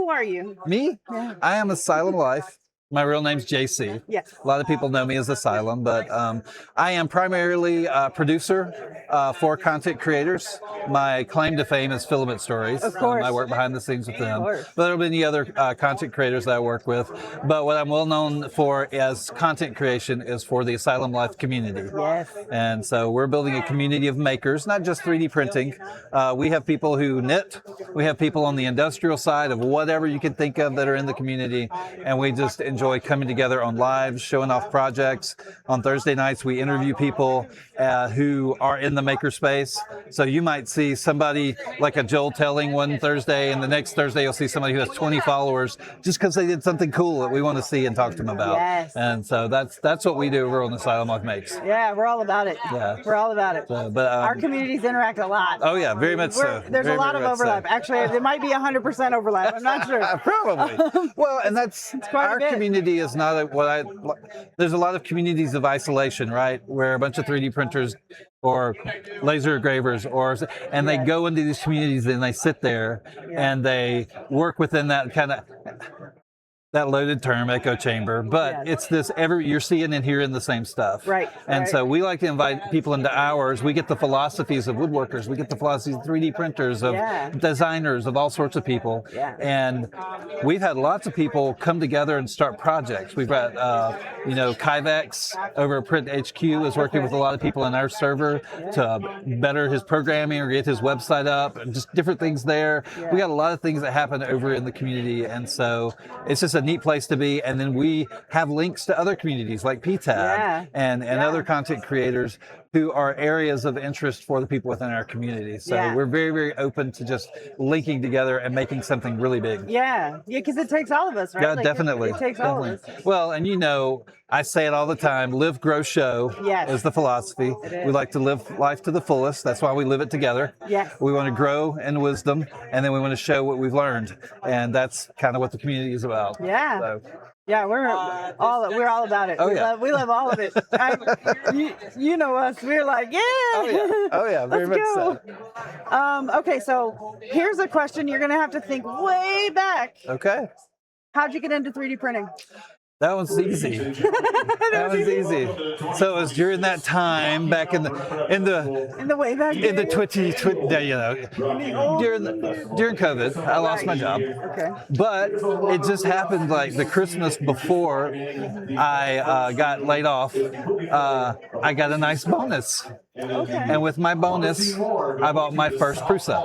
who are you? Me? Yeah. I am Asylum Life. My real name's JC. Yes. A lot of people know me as Asylum, but I am primarily a producer for content creators. My claim to fame is Filament Stories. Of course. I work behind the scenes with them. Of course. But there are many other content creators that I work with. But what I'm well known for as content creation is for the Asylum Life community. Yes. And so we're building a community of makers, not just 3D printing. We have people who knit. We have people on the industrial side of whatever you can think of that are in the community. And we just enjoy coming together on lives, showing off projects. On Thursday nights, we interview people who are in the makerspace. So you might see somebody like a Joel Telling one Thursday, and the next Thursday you'll see somebody who has 20 followers just because they did something cool that we want to see and talk to them about. Yes. And so that's what we do over on Asylum Life Makes. Yeah, we're all about it. Yeah. We're all about it. But our communities interact a lot. Oh yeah, very much so. There's very, a lot of overlap. So. Actually, there might be 100% overlap. I'm not sure. Probably. Well, and that's our community is not there's a lot of communities of isolation, right? Where a bunch of 3D printers or laser engravers and they go into these communities and they sit there and they work within that kind of that loaded term, echo chamber, but it's this you're seeing and hearing the same stuff. Right. And so we like to invite people into ours. We get the philosophies of woodworkers. We get the philosophies of 3D printers, of designers, of all sorts of people. Yeah. And we've had lots of people come together and start projects. We've got, Kyvex over at Print HQ is working with a lot of people in our server to better his programming or get his website up and just different things there. Yeah. We got a lot of things that happen over in the community. And so it's just a neat place to be, and then we have links to other communities like PTAD and other content creators who are areas of interest for the people within our community. So we're very, very open to just linking together and making something really big. Yeah, because it takes all of us, right? Yeah, definitely. It takes all of us. Well, and I say it all the time, live, grow, show is the philosophy. We like to live life to the fullest. That's why we live it together. Yes. We want to grow in wisdom, and then we want to show what we've learned. And that's kind of what the community is about. Yeah. So. Yeah, we're all about it. We love all of it. You know us. We're like, Oh yeah, very much so. Okay, so here's a question you're gonna have to think way back. Okay. How'd you get into 3D printing? That one's easy. That one's easy. So it was during that time back in the way back in the during COVID, I lost my job. Okay. But it just happened like the Christmas before I got laid off. I got a nice bonus. Okay. And with my bonus, I bought my first Prusa.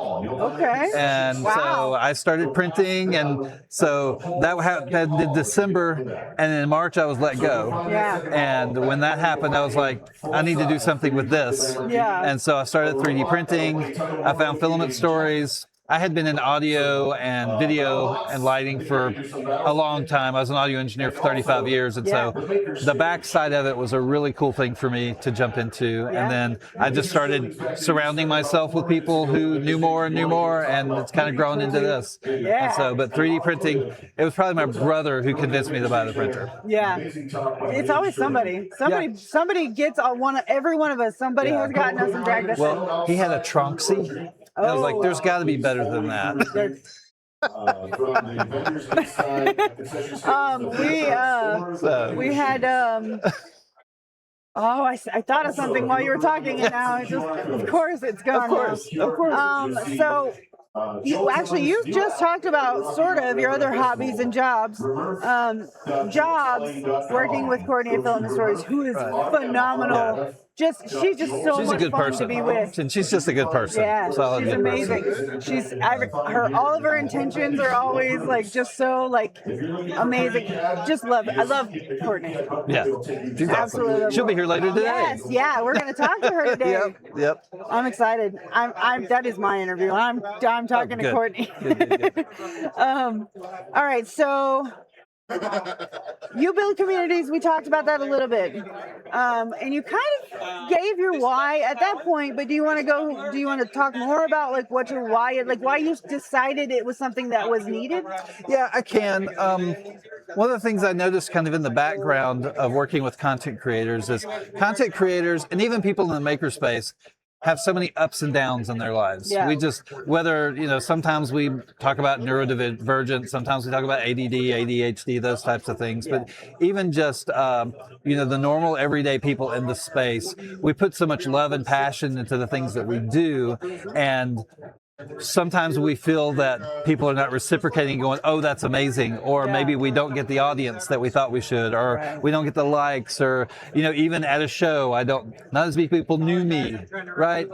Okay. And so I started printing, and so that happened in December, and in March I was let go. Yeah. And when that happened, I was like, I need to do something with this. Yeah. And so I started 3D printing. I found Filament Stories. I had been in audio and video and lighting for a long time. I was an audio engineer for 35 years. And so the backside of it was a really cool thing for me to jump into. And then I just started surrounding myself with people who knew more, and it's kind of grown into this. Yeah. And so, but 3D printing, it was probably my brother who convinced me to buy the printer. Yeah. It's always somebody gets every one of us. Somebody has gotten us and dragged us. Well, he had a Tronxy. And I was like, there's got to be better than that. We had I thought of something while you were talking, and now of course it's gone. Of course. So you just talked about sort of your other hobbies and jobs. Working with Courtney at Filament Stories, who is phenomenal. Yeah. She's just so much fun to be with. And she's just a good person. Yeah, she's amazing. All of her intentions are always like just so like amazing. Just love it. I love Courtney. Yeah, she's absolutely awesome. She'll be here later today. Yes, yeah, we're gonna talk to her today. Yep. I'm excited. That is my interview. I'm talking to Courtney. Good. All right, so. You build communities. We talked about that a little bit, and you kind of gave your why at that point. But do you want to talk more about like what your why is, like why you decided it was something that was needed? Yeah, I can. One of the things I noticed kind of in the background of working with content creators is content creators and even people in the makerspace have so many ups and downs in their lives. Yeah. We just, whether, sometimes we talk about neurodivergent, sometimes we talk about ADD, ADHD, those types of things. Yeah. But even just, the normal everyday people in the space, we put so much love and passion into the things that we do. And sometimes we feel that people are not reciprocating, going, oh, that's amazing. Or maybe we don't get the audience that we thought we should, or we don't get the likes, or, even at a show, not as many people knew me, right?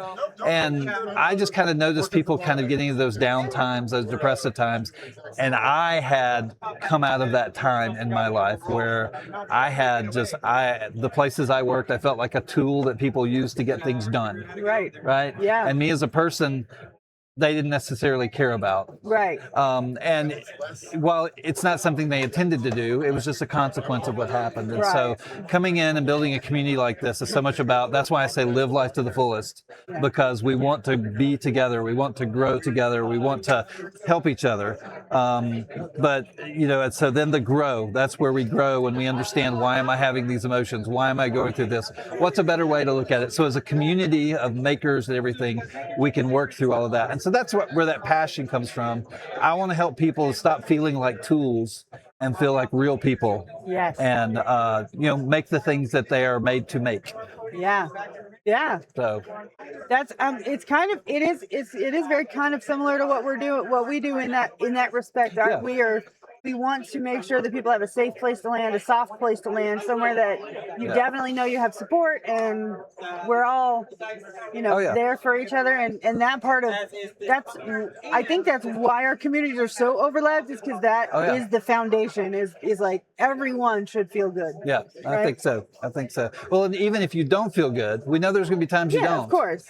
And I just kind of noticed people kind of getting into those down times, those depressive times. And I had come out of that time in my life where I had the places I worked, I felt like a tool that people use to get things done. Right? Yeah. And me as a person, they didn't necessarily care about. Right. And while it's not something they intended to do, it was just a consequence of what happened. And so coming in and building a community like this is so much about, that's why I say live life to the fullest, because we want to be together. We want to grow together. We want to help each other. And so then the grow, that's where we grow when we understand, why am I having these emotions? Why am I going through this? What's a better way to look at it? So as a community of makers and everything, we can work through all of that. And so that's where that passion comes from. I want to help people stop feeling like tools and feel like real people. Yes. And make the things that they are made to make. Yeah. Yeah. So that's it is very kind of similar to what we do in that respect. We want to make sure that people have a safe place to land, a soft place to land, somewhere that you definitely know you have support, and we're all, there for each other. And that part of I think that's why our communities are so overlapped, is because that is the foundation. Is like everyone should feel good. Yeah, right? I think so. Well, and even if you don't feel good, we know there's going to be times you don't. Of course.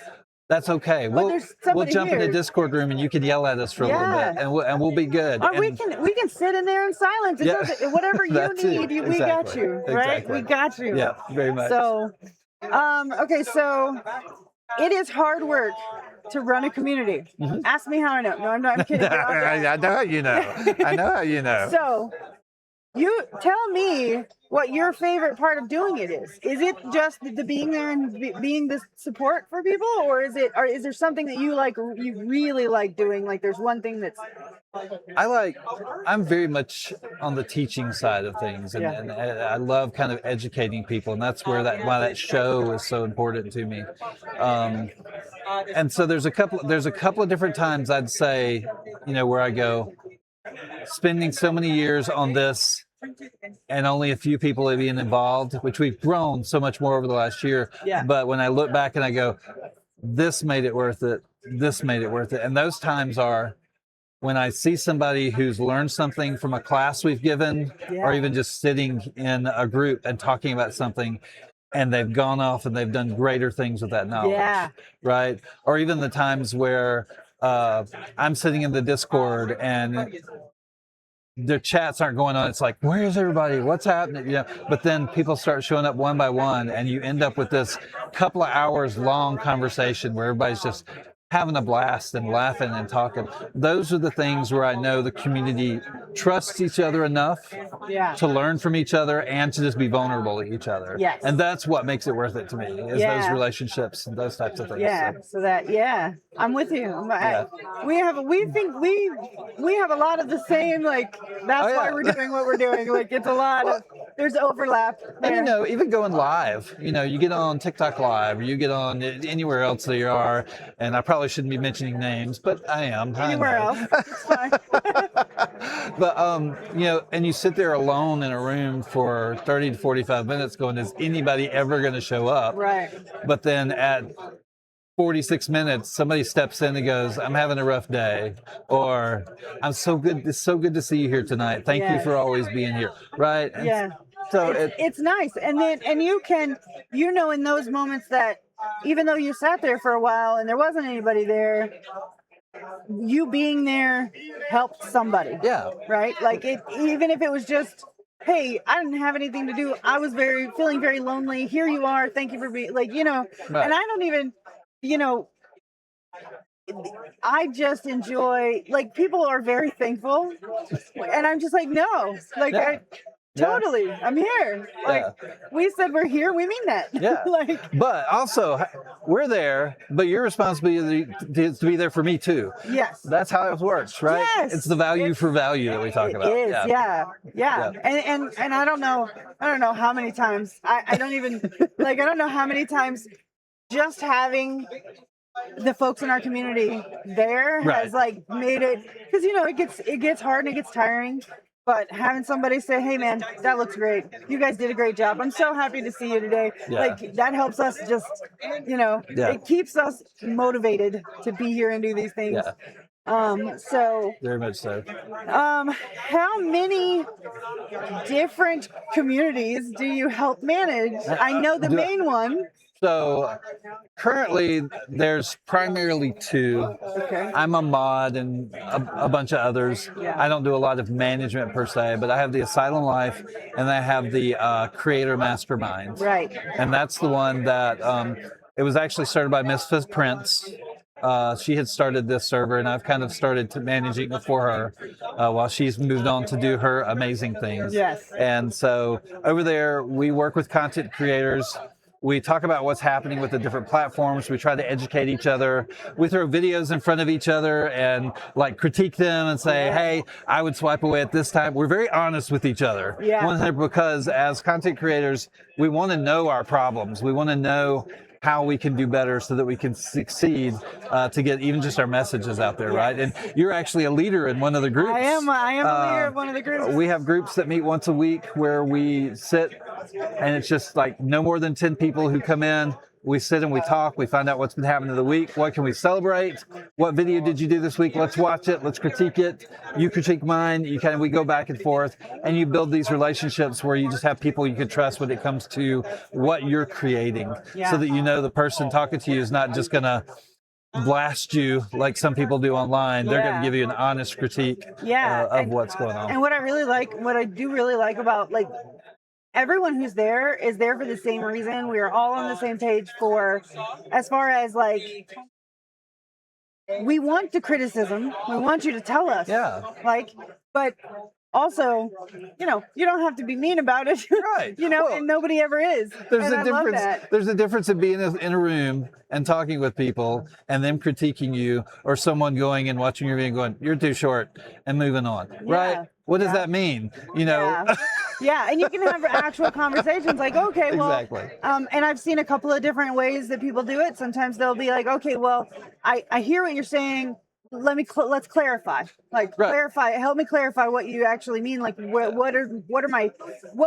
That's okay. We'll jump in the Discord room and you can yell at us for a little bit, and we'll be good. Or we can sit in there in silence. Whatever you need, we got you, right? Exactly. We got you. Yeah, very much. So, okay, so it is hard work to run a community. Mm-hmm. Ask me how I know. No, I'm kidding. I know how you know. I know how you know. So, you tell me what your favorite part of doing it is. Is it just the being there and being the support for people, or is there something that you really like doing? Like there's one thing that's I'm very much on the teaching side of things, and I love kind of educating people, and that's why that show is so important to me. And so there's a couple of different times I'd say, where I go, spending so many years on this and only a few people are being involved, which we've grown so much more over the last year. Yeah. But when I look back and I go, this made it worth it. This made it worth it. And those times are when I see somebody who's learned something from a class we've given, or even just sitting in a group and talking about something, and they've gone off and they've done greater things with that knowledge, right? Or even the times where I'm sitting in the Discord and the chats aren't going on. It's like, where's everybody? What's happening? But then people start showing up one by one, and you end up with this couple of hours long conversation where everybody's just having a blast and laughing and talking. Those are the things where I know the community trusts each other enough to learn from each other and to just be vulnerable to each other. Yes. And that's what makes it worth it to me, is those relationships and those types of things. I'm with you. We have a lot of the same, that's why we're doing what we're doing. It's a lot of, there's overlap there. And even going live, you get on TikTok Live, or you get on anywhere else that you are, and I probably shouldn't be mentioning names, but I am. Anywhere else, it's fine. But, and you sit there alone in a room for 30 to 45 minutes going, is anybody ever going to show up? Right. But then at 46 minutes, somebody steps in and goes, I'm having a rough day, or it's so good to see you here tonight. Thank you for always being here. Right. And so it's nice. And you can, in those moments that even though you sat there for a while and there wasn't anybody there, you being there helped somebody. Yeah. Right? Even if it was just, hey, I didn't have anything to do. I was feeling very lonely. Here you are. Thank you for being Right. And I don't even, I just enjoy, people are very thankful. And I'm just like, no, Totally. I'm here. Like, we said we're here, we mean that. Yeah. Like, but also, we're there, but your responsibility is to be there for me too. yes. That's how it works, right? Yes. It's the value for value that we talk about. It is, yeah. And I don't know how many times I don't even like, I don't know how many times just having the folks in our community there has like made it, because it gets hard and it gets tiring. But having somebody say, "Hey, man, that looks great. You guys did a great job. I'm so happy to see you today." Yeah. Like, that helps us just, it keeps us motivated to be here and do these things. So very much so. How many different communities do you help manage? I know the main one. So currently there's primarily 2. Okay. I'm a mod and a bunch of others. Yeah. I don't do a lot of management per se, but I have the Asylum Life and I have the Creator Mastermind. Right. And that's the one that it was actually started by Misfit Prince. She had started this server, and I've kind of started managing it for her while she's moved on to do her amazing things. Yes. And so over there, we work with content creators. We talk about what's happening with the different platforms. We try to educate each other. We throw videos in front of each other and like critique them and say, "Hey, I would swipe away at this time." We're very honest with each other. Yeah. Because as content creators, we want to know our problems. We want to know how we can do better so that we can succeed to get even just our messages out there, right? And you're actually a leader in one of the groups. I am a leader of one of the groups. We have groups that meet once a week where we sit, and it's just like no more than 10 people who come in. We sit and we talk. We find out what's been happening in the week. What can we celebrate? What video did you do this week? Let's watch it. Let's critique it. You critique mine. We go back and forth, and you build these relationships where you just have people you can trust when it comes to what you're creating, so that the person talking to you is not just gonna blast you like some people do online. They're going to give you an honest critique of what's going on. And what I do really like about like everyone who's there is there for the same reason. We are all on the same page as far as like, we want the criticism. We want you to tell us. Yeah. Like, but also, you don't have to be mean about it. Right. And nobody ever is. There's a difference. There's a difference in being in a room and talking with people and them critiquing you, or someone going and watching your video and going, "You're too short," and moving on. Right? What does that mean? Yeah, and you can have actual conversations like, okay, well, exactly. And I've seen a couple of different ways that people do it. Sometimes they'll be like, okay, well, I hear what you're saying. Let's clarify. Like, clarify. Help me clarify what you actually mean. Like, what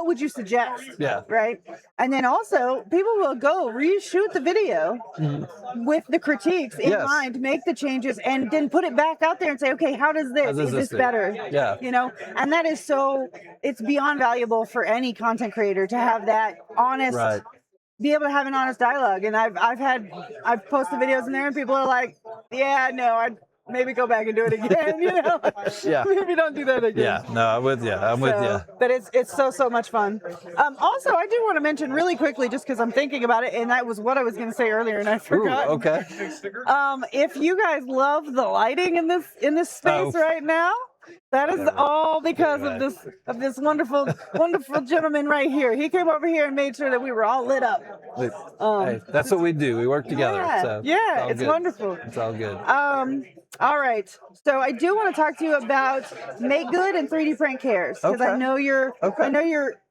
would you suggest? Yeah. Right. And then also, people will go reshoot the video with the critiques in mind, make the changes, and then put it back out there and say, okay, how does this? Is this better? Yeah. And that is it's beyond valuable for any content creator to have that honest. Right. Be able to have an honest dialogue. And I've posted videos in there, and people are like, "Yeah, no, I'd maybe go back and do it again." Yeah. Maybe don't do that again. Yeah. No, I'm with you. with you. But it's so much fun. Also, I do want to mention really quickly, just because I'm thinking about it, and that was what I was going to say earlier, and I forgot. Ooh, okay. If you guys love the lighting in this space right now, that is all because of this wonderful gentleman right here. He came over here and made sure that we were all lit up. Hey, that's what we do. We work together. It's wonderful. It's all good. All right. So I do want to talk to you about Make Good and 3D Print Cares, because I know you're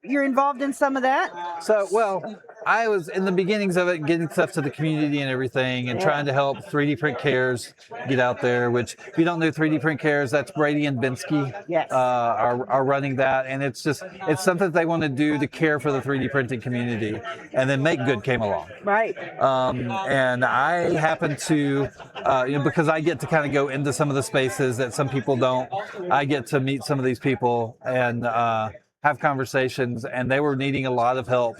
involved in some of that. So, well, I was in the beginnings of it, getting stuff to the community and everything, and trying to help 3D Print Cares get out there. Which, if you don't know 3D Print Cares, that's Brady and Binsky are running that, and it's something that they want to do to care for the 3D printing community. And then Make Good came along, right? And I happen to, because I get to kind of go into some of the spaces that some people don't. I get to meet some of these people and have conversations, and they were needing a lot of help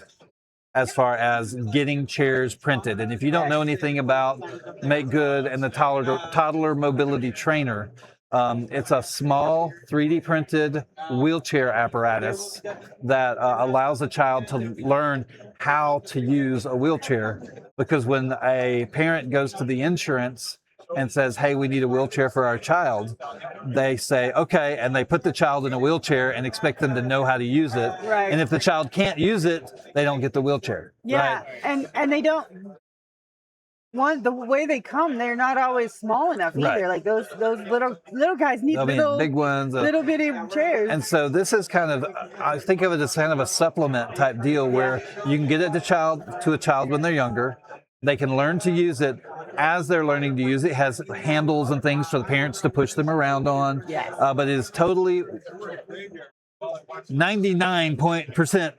as far as getting chairs printed. And if you don't know anything about Make Good and the toddler mobility trainer, it's a small 3D printed wheelchair apparatus that allows a child to learn how to use a wheelchair. Because when a parent goes to the insurance and says, hey, we need a wheelchair for our child, they say, okay, and they put the child in a wheelchair and expect them to know how to use it. Right. And if the child can't use it, they don't get the wheelchair. Yeah, Right? and they don't. The way they come, they're not always small enough either. Right. Like those little guys need Big ones, little bitty chairs. And so this is kind of, I think of it as kind of a supplement type deal where you can get it to a child when they're younger. They can learn to use it as they're learning to use it. It has handles and things for the parents to push them around on. Yes. But it is totally 99%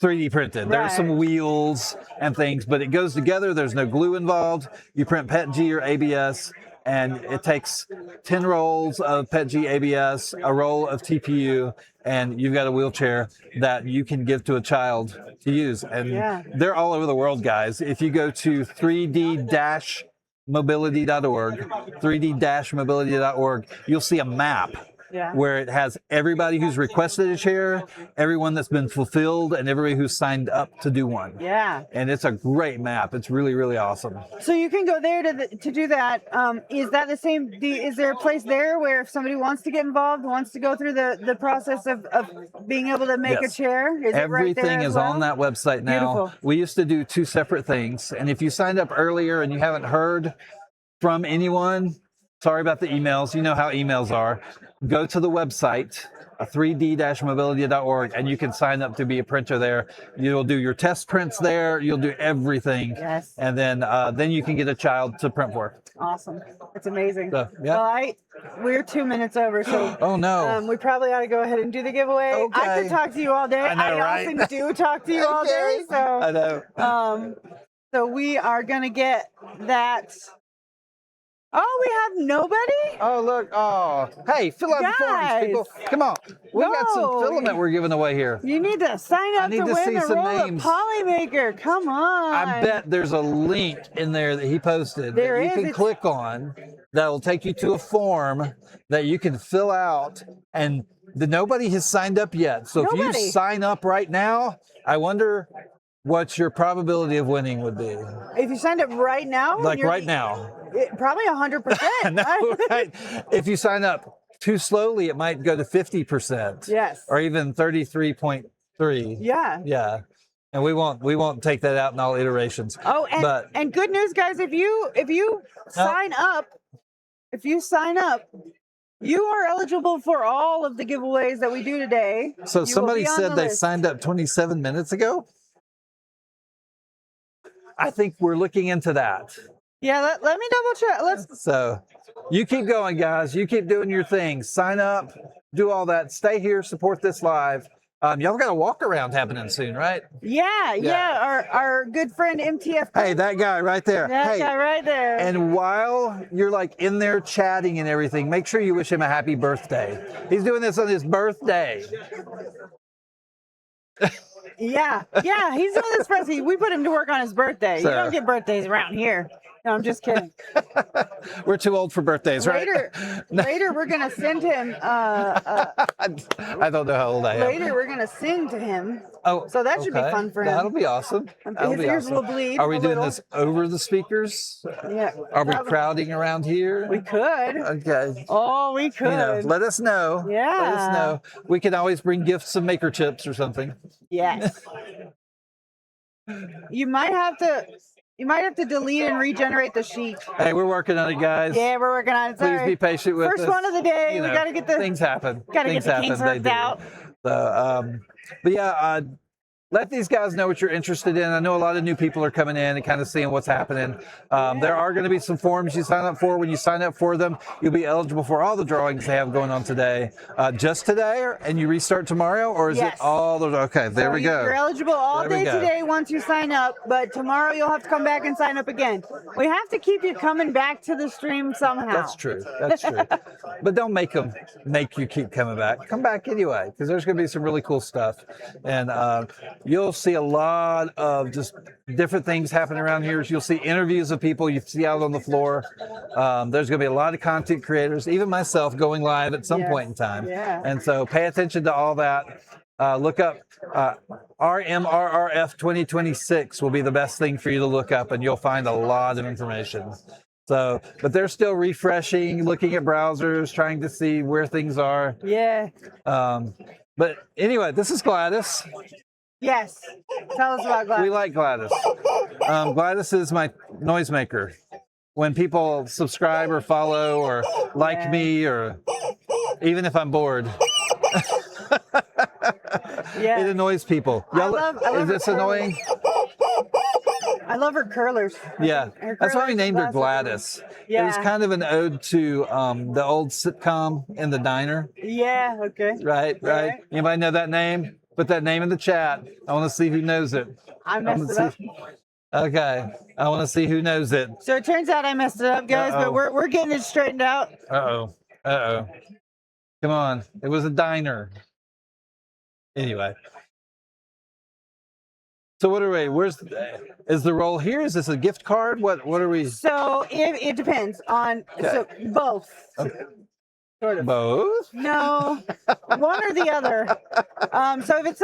3D printed. There's some wheels and things, but it goes together. There's no glue involved. You print PETG or ABS, and it takes 10 rolls of PETG ABS, a roll of TPU, and you've got a wheelchair that you can give to a child to use. And they're all over the world, guys. If you go to 3D-mobility.org, 3D-mobility.org, you'll see a map where it has everybody who's requested a chair, everyone that's been fulfilled, and everybody who's signed up to do one. Yeah. And it's a great map. It's really, really awesome. So you can go there to do that. Is that the same? Is there a place there where if somebody wants to get involved, wants to go through the process of being able to make a chair? Is everything it right there is on that website now. Beautiful. We used to do 2 separate things. And if you signed up earlier and you haven't heard from anyone, sorry about the emails. You know how emails are. Go to the website, 3D-mobility.org, and you can sign up to be a printer there. You'll do your test prints there. You'll do everything. Yes. And then you can get a child to print for. Awesome. It's amazing. So, yeah. Well, we're 2 minutes over, so oh no. We probably ought to go ahead and do the giveaway. Okay. I could talk to you all day. I know, right? often do talk to you all day. So I know. So we are gonna get that. Oh, we have nobody? Oh, look. Oh, hey, fill out the forms, people. Come on. We got some filament we're giving away here. You need to sign up to win the roll of Polymaker. Come on. I bet there's a link in there that he posted that you can click on that will take you to a form that you can fill out. And nobody has signed up yet. So if you sign up right now, I wonder what your probability of winning would be. If you signed up right now? Like right now. Probably 100%. No, right. If you sign up too slowly, it might go to 50%. Yes. Or even 33.3. Yeah. Yeah. And we won't take that out in all iterations. Oh, and good news, guys, if you sign up, you are eligible for all of the giveaways that we do today. So somebody said they signed up 27 minutes ago. I think we're looking into that. Yeah, let me double check. So you keep going, guys. You keep doing your thing. Sign up, do all that. Stay here, support this live. Y'all got a walk around happening soon, right? Yeah. Our good friend MTF. Hey, that guy right there. That guy right there. And while you're like in there chatting and everything, make sure you wish him a happy birthday. He's doing this on his birthday. Yeah, he's doing this for us. We put him to work on his birthday. You don't get birthdays around here. No, I'm just kidding. We're too old for birthdays, right? Later, we're going to send him. I don't know how old I am. Later, we're going to sing to him. Oh, so that should be fun for him. That'll be awesome. His ears will bleed. Are we doing this over the speakers? Yeah. Are we crowding around here? We could. Okay. Oh, we could. Let us know. Yeah. Let us know. We can always bring gifts of maker chips or something. Yes. You might have to delete and regenerate the sheet. Hey, we're working on it, guys. Yeah, we're working on it. Please be patient with us. First one of the day. We got to get the things happen. Got to get the kinks worked out. So, but yeah, let these guys know what you're interested in. I know a lot of new people are coming in and kind of seeing what's happening. There are going to be some forms you sign up for. When you sign up for them, you'll be eligible for all the drawings they have going on today. Just today, and you restart tomorrow, or is it all the? Okay, there we go. You're eligible all day today once you sign up, but tomorrow you'll have to come back and sign up again. We have to keep you coming back to the stream somehow. That's true. But don't make you keep coming back. Come back anyway, because there's going to be some really cool stuff, and you'll see a lot of just different things happening around here. You'll see interviews of people you see out on the floor. There's going to be a lot of content creators, even myself, going live at some point in time. Yeah. And so pay attention to all that. Look up RMRRF 2026 will be the best thing for you to look up, and you'll find a lot of information. So, but they're still refreshing, looking at browsers, trying to see where things are. Yeah. But anyway, this is Gladys. Yes. Tell us about Gladys. We like Gladys. Gladys is my noisemaker. When people subscribe or follow or like me, or even if I'm bored, Yeah. it annoys people. I love is this annoying? I love her curlers. Yeah, that's why we named her Gladys. Yeah. It was kind of an ode to the old sitcom In the Diner. Yeah, okay. Right. Anybody know that name? Put that name in the chat. I want to see who knows it. I messed it up. Okay, I want to see who knows it. So it turns out I messed it up, guys, but we're getting it straightened out. Uh-oh. Come on. It was a diner. Anyway. So what are we? Is the roll here? Is this a gift card? What are we? So it depends on so both. Okay. Sort of. Both? No, one or the other. So if it's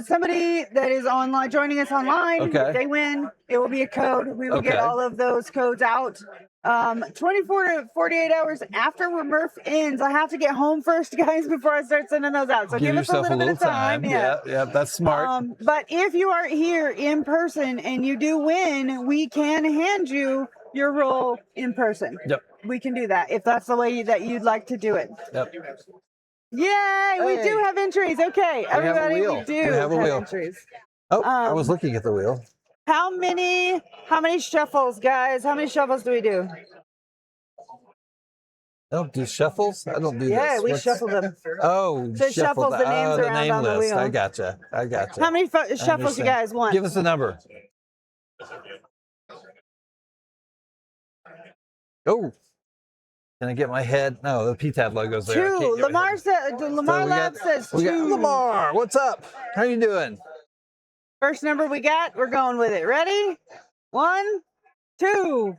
somebody that is online, joining us online, if they win, it will be a code. We will get all of those codes out. 24 to 48 hours after RMRRF ends. I have to get home first, guys, before I start sending those out. So give us a little bit of time. Yeah, that's smart. But if you are here in person and you do win, we can hand you your roll in person. Yep. We can do that if that's the way that you'd like to do it. Yep. Yay! We do have entries. Okay, everybody, we do have entries. Oh, I was looking at the wheel. How many shuffles, guys? How many shuffles do we do? I don't do shuffles. I don't do this. Yeah, we shuffle them. Oh, so shuffles the names around name on the list. wheel. I gotcha. How many shuffles you guys want? Give us a number. Oh, can I get my head? No, the PTAD logo's there. 2. Lamar Lab says 2. We got Lamar, what's up? How you doing? First number we got, we're going with it. Ready? 1, 2.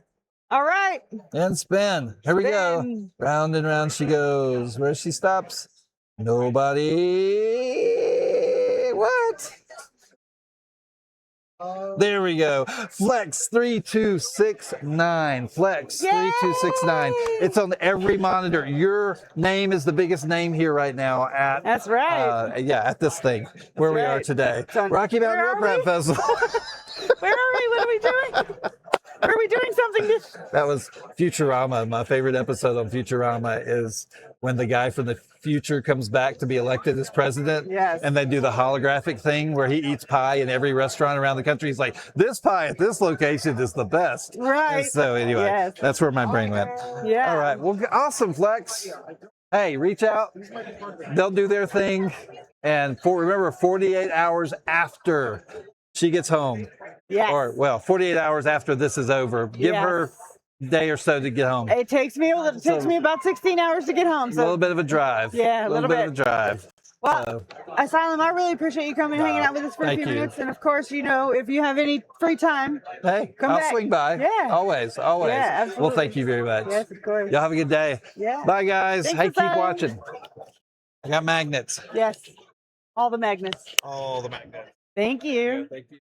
All right. And spin. Here we go. Round and round she goes. Where she stops? Nobody. What? There we go. Flex 3269. Flex 3269. It's on every monitor. Your name is the biggest name here right now at. That's right. At this thing where we are today. Rocky Mountain Rope Rap Festival. Where are we? What are we doing? Are we doing something? That was Futurama. My favorite episode on Futurama is when the guy from the future comes back to be elected as president. Yes. And they do the holographic thing where he eats pie in every restaurant around the country. He's like, this pie at this location is the best. Right. And so anyway, that's where my brain went. Yeah. All right. Well, awesome, Flex. Hey, reach out. They'll do their thing. And remember, 48 hours after she gets home. Yes. Or, 48 hours after this is over. Give her a day or so to get home. It takes me about 16 hours to get home. So a little bit of a drive. Yeah, a little bit of a drive. Well, Asylum, I really appreciate you coming and hanging out with us for a few minutes. And of course, if you have any free time, I'll swing by. Yeah. Always. Yeah, absolutely. Well, thank you very much. Yes, of course. Y'all have a good day. Yeah. Bye, guys. Thanks, hey, keep Asylum. watching. I got magnets. Yes. All the magnets. All the magnets. Thank you. Thank you.